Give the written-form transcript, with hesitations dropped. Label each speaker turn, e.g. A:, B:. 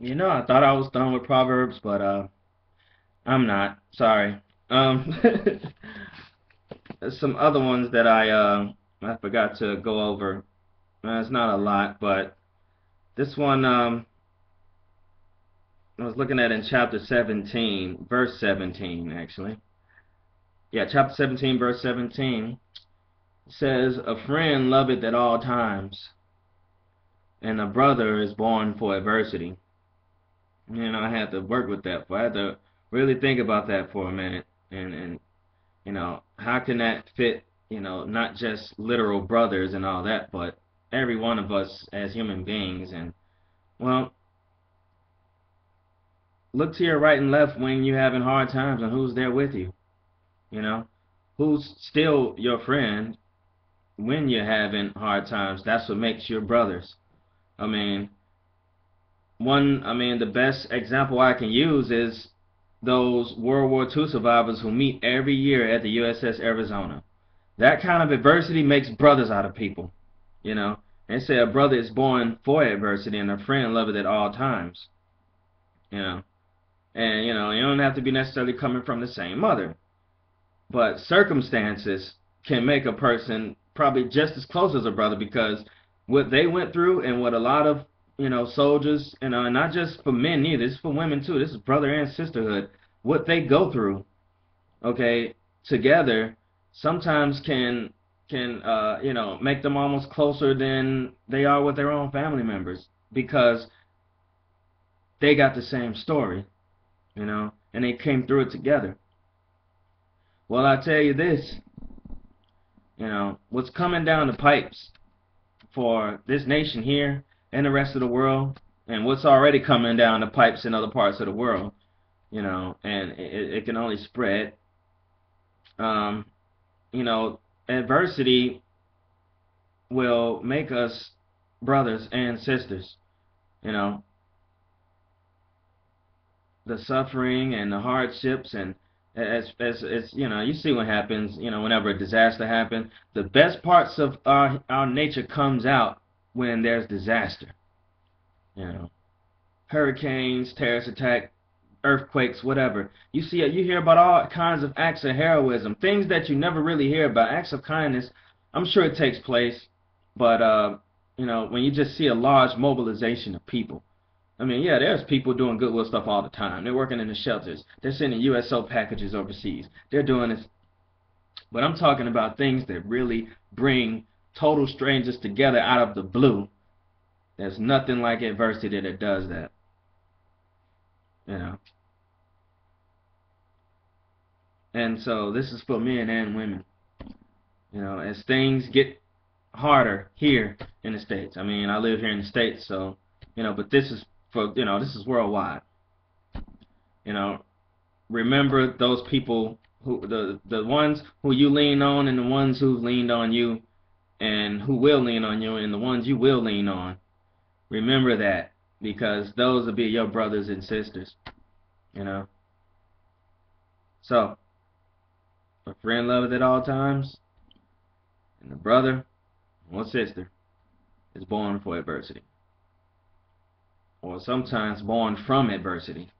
A: You know, I thought I was done with Proverbs, but I'm not. Sorry. Um, some other ones that I forgot to go over. It's not a lot, but this one I was looking at in chapter 17, verse 17 actually. Yeah, chapter 17, verse 17 says, "A friend loveth at all times, and a brother is born for adversity." You know, I had to work with that. I had to really think about that for a minute, and how can that fit? Not just literal brothers and all that, but every one of us as human beings. And well, look to your right and left when you're having hard times, and who's there with you. You know, who's still your friend when you're having hard times. That's what makes your brothers. I mean, the best example I can use is those World War II survivors who meet every year at the USS Arizona. That kind of adversity makes brothers out of people, you know. They say a brother is born for adversity and a friend loveth at all times, you know. And, you don't have to be necessarily coming from the same mother. But circumstances can make a person probably just as close as a brother because what they went through and what a lot of, soldiers, and not just for men either, this is for women too. This is brother and sisterhood. What they go through, okay, together sometimes can make them almost closer than they are with their own family members because they got the same story, and they came through it together. Well, I tell you this, what's coming down the pipes for this nation here and the rest of the world, and what's already coming down the pipes in other parts of the world, and it can only spread. Um, Adversity will make us brothers and sisters. You know, the suffering and the hardships and as you see what happens, whenever a disaster happens, the best parts of our nature comes out when there's disaster. You know, hurricanes, terrorist attack, earthquakes, whatever. You hear about all kinds of acts of heroism, things that you never really hear about, acts of kindness. I'm sure it takes place, but when you just see a large mobilization of people. I mean, yeah, there's people doing goodwill stuff all the time. They're working in the shelters. They're sending USO packages overseas. They're doing this. But I'm talking about things that really bring total strangers together out of the blue. There's nothing like adversity that does that. You know. And so this is for men and women. As things get harder here in the States. I mean, I live here in the States, so, but this is this is worldwide. You know, remember those people who the ones who you lean on and the ones who've leaned on you and who will lean on you and the ones you will lean on. Remember that because those will be your brothers and sisters, you know. So, a friend loveth at all times, and a brother or sister is born for adversity, or sometimes born from adversity.